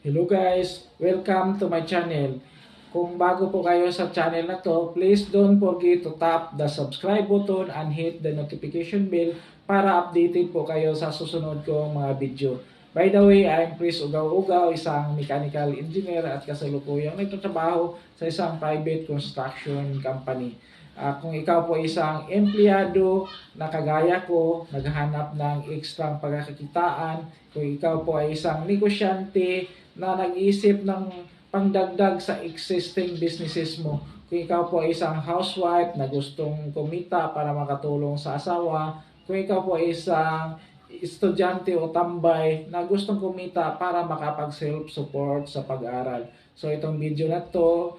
Hello guys, welcome to my channel. Kung bago po kayo sa channel na to, please don't forget to tap the subscribe button and hit the notification bell para updated po kayo sa susunod kong mga video. By the way, I'm Chris Ugaw-Ugaw, isang mechanical engineer at kasalukuyang nagtatrabaho sa isang private construction company. Kung ikaw po isang empleyado na kagaya ko, naghahanap ng ekstrang pagkakakitaan, kung ikaw po ay isang negosyante na nag-iisip ng pangdagdag sa existing businesses mo. Kung ikaw po ay isang housewife na gustong kumita para makatulong sa asawa, kung ikaw po ay isang estudyante o tambay na gustong kumita para makapag-self-support sa pag-aaral. So itong video na to,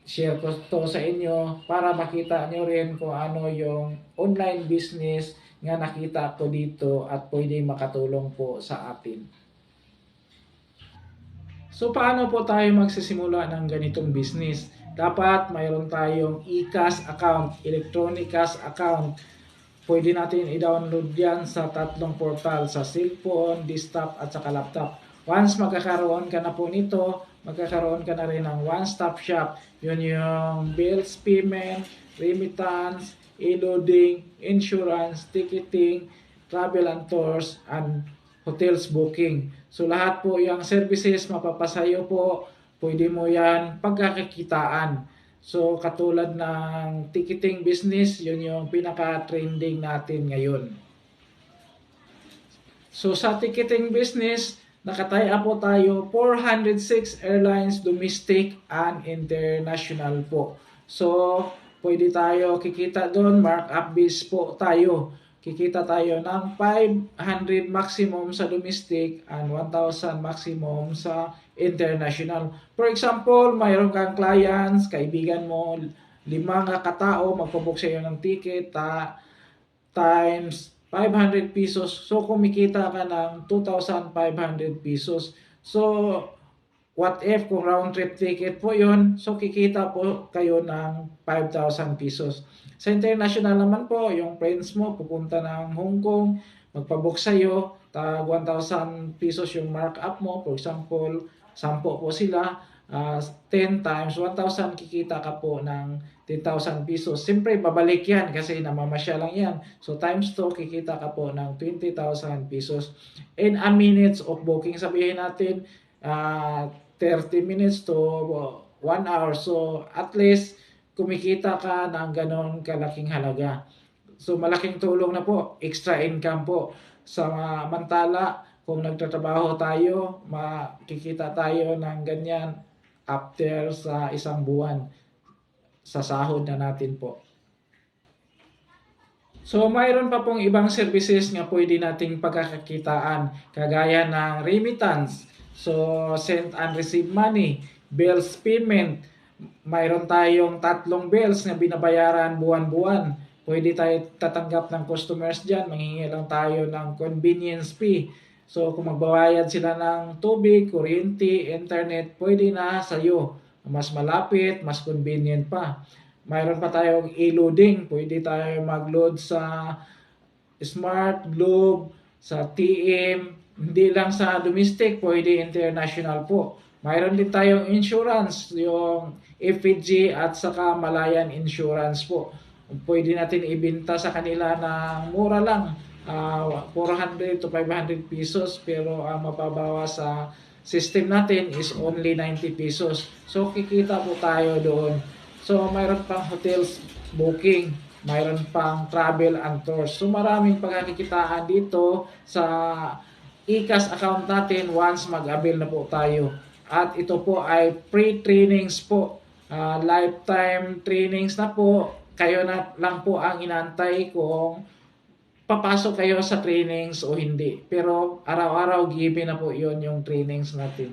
share ko to sa inyo para makita nyo rin kung ano yung online business nga nakita ko dito at pwede makatulong po sa atin. So paano po tayo magsisimula ng ganitong business? Dapat mayroon tayong e-cash account, electronic cash account. Pwede natin i-download yan sa tatlong portal, sa cellphone, desktop at saka laptop. Once magkakaroon ka na po nito, magkakaroon ka na rin ng one-stop shop. Yun yung bills payment, remittance, e-loading, insurance, ticketing, travel and tours, and hotels booking. So lahat po yung services mapapasayo po, pwede mo yan pagkakakitaan. So katulad ng ticketing business, yun yung pinaka-trending natin ngayon. So sa ticketing business, nakataya po tayo 406 airlines, domestic and international po. So pwede tayo kikita doon, markup base po tayo. Kikita tayo ng 500 maximum sa domestic and 1,000 maximum sa international. For example, mayroon kang clients, kaibigan mo, 5 katao, magpabook sa iyo ng ticket, times 500 pesos. So, kumikita ka ng 2,500 pesos. So, what if kung round trip ticket po yon, so kikita po kayo ng 5,000 pesos. Sa international naman po, yung friends mo pupunta ng Hong Kong, magpabook sa'yo, tag 1,000 pesos yung markup mo. For example, 10 po sila, 10 times 1,000, kikita ka po ng 10,000 pesos. Siyempre, babalik yan kasi namamasya lang yan. So, times 2, kikita ka po ng 20,000 pesos. In a minutes of booking, sabihin natin, 30 minutes to 1 hour. So, at least, kumikita ka ng ganon kalaking halaga. So malaking tulong na po, extra income po. Sa mantala, kung nagtatrabaho tayo, makikita tayo ng ganyan after sa isang buwan sa sahod na natin po. So mayroon pa pong ibang services nga pwede nating pagkakakitaan kagaya ng remittance. So send and receive money, bills payment, mayroon tayong tatlong bills na binabayaran buwan-buwan. Pwede tayo tatanggap ng customers dyan, manghingi lang tayo ng convenience fee. So kung magbabayad sila ng tubig, kuryente, internet, pwede na sa'yo. Mas malapit, mas convenient pa. Mayroon pa tayong e-loading, pwede tayo mag-load sa Smart, Globe, sa TM, hindi lang sa domestic, pwede international po. Mayroon din tayong insurance, yung FPG at saka Malayan Insurance po. Pwede natin ibenta sa kanila ng mura lang, 400 to 500 pesos, pero ang mababawas sa system natin is only 90 pesos. So kikita po tayo doon. So mayroon pang hotels booking, mayroon pang travel and tours. So maraming pagkakikitaan dito sa e-cash account natin once mag-avail na po tayo. At ito po ay free trainings po. Lifetime trainings na po. Kayo na lang po ang inantay kung papasok kayo sa trainings o hindi. Pero araw-araw given na po yon yung trainings natin.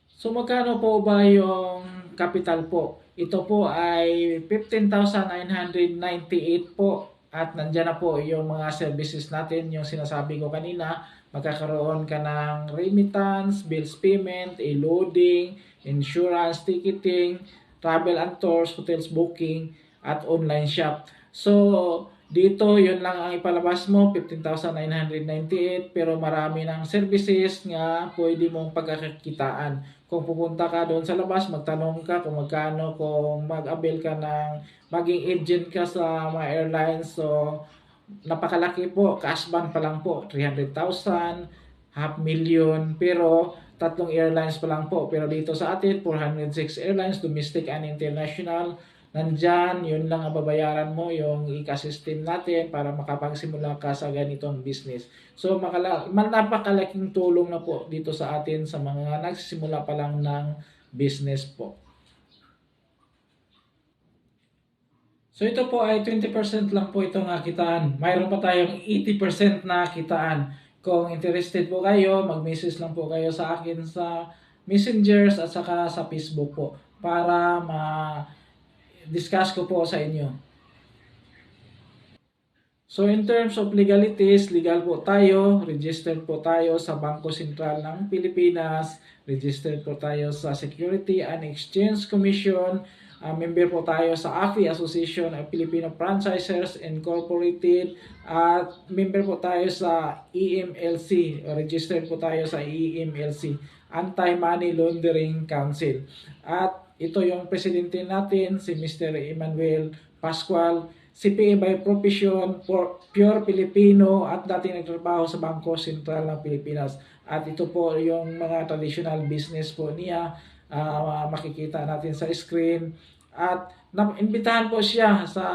So magkano po ba yung capital po? Ito po ay 15,998 po. At nandyan na po yung mga services natin, yung sinasabi ko kanina. Magkakaroon ka ng remittance, bills payment, e-loading, insurance, ticketing, travel and tours, hotels booking, at online shop. So, Dito, yun lang ang ipalabas mo, 15,998, pero marami ng services nga pwede mong pagkakakitaan. Kung pupunta ka doon sa labas, magtanong ka kung magkano, kung mag-avail ka ng maging agent ka sa mga airlines. So, napakalaki po, cash ban pa lang po, 300,000, half million, pero tatlong airlines pa lang po. Pero dito sa atin, 406 airlines, domestic and international. Nandyan, yun lang ang babayaran mo, yung ecosystem natin para makapagsimula ka sa ganitong business. So, napakalaking tulong na po dito sa atin sa mga nagsisimula pa lang ng business po. So ito po ay 20% lang po itong kitaan. Mayroon pa tayong 80% na kitaan. Kung interested po kayo, mag-message lang po kayo sa akin sa Messengers at saka sa Facebook po para ma-discuss ko po sa inyo. So in terms of legalities, legal po tayo, registered po tayo sa Bangko Sentral ng Pilipinas, registered po tayo sa Security and Exchange Commission, member po tayo sa AFI, Association of Filipino Franchisers Incorporated, at member po tayo sa EMLC, registered po tayo sa EMLC, Anti-Money Laundering Council. At ito yung presidente natin, si Mr. Emmanuel Pascual, CPA by profession, pure Filipino at dating nagtrabaho sa Bangko Sentral ng Pilipinas. At ito po yung mga traditional business po niya, makikita natin sa screen. At imbitahan po siya sa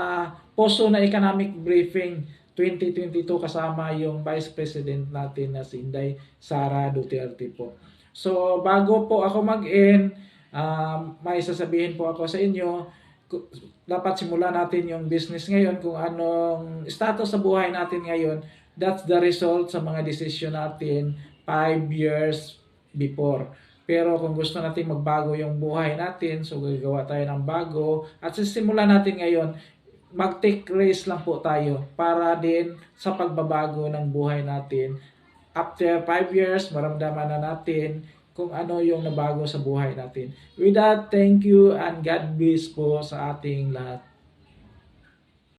Poso na Economic Briefing 2022 kasama yung Vice President natin na si Inday Sara Duterte po. So bago po ako mag-end, may sasabihin po ako sa inyo. Dapat simulan natin yung business ngayon, kung anong status sa buhay natin ngayon. That's the result sa mga decision natin 5 years before. Pero kung gusto natin magbago yung buhay natin, so gagawa tayo ng bago at sisimulan natin ngayon, mag-take risk lang po tayo para din sa pagbabago ng buhay natin. After 5 years, maramdaman na natin kung ano yung nabago sa buhay natin. With that, thank you and God bless po sa ating lahat.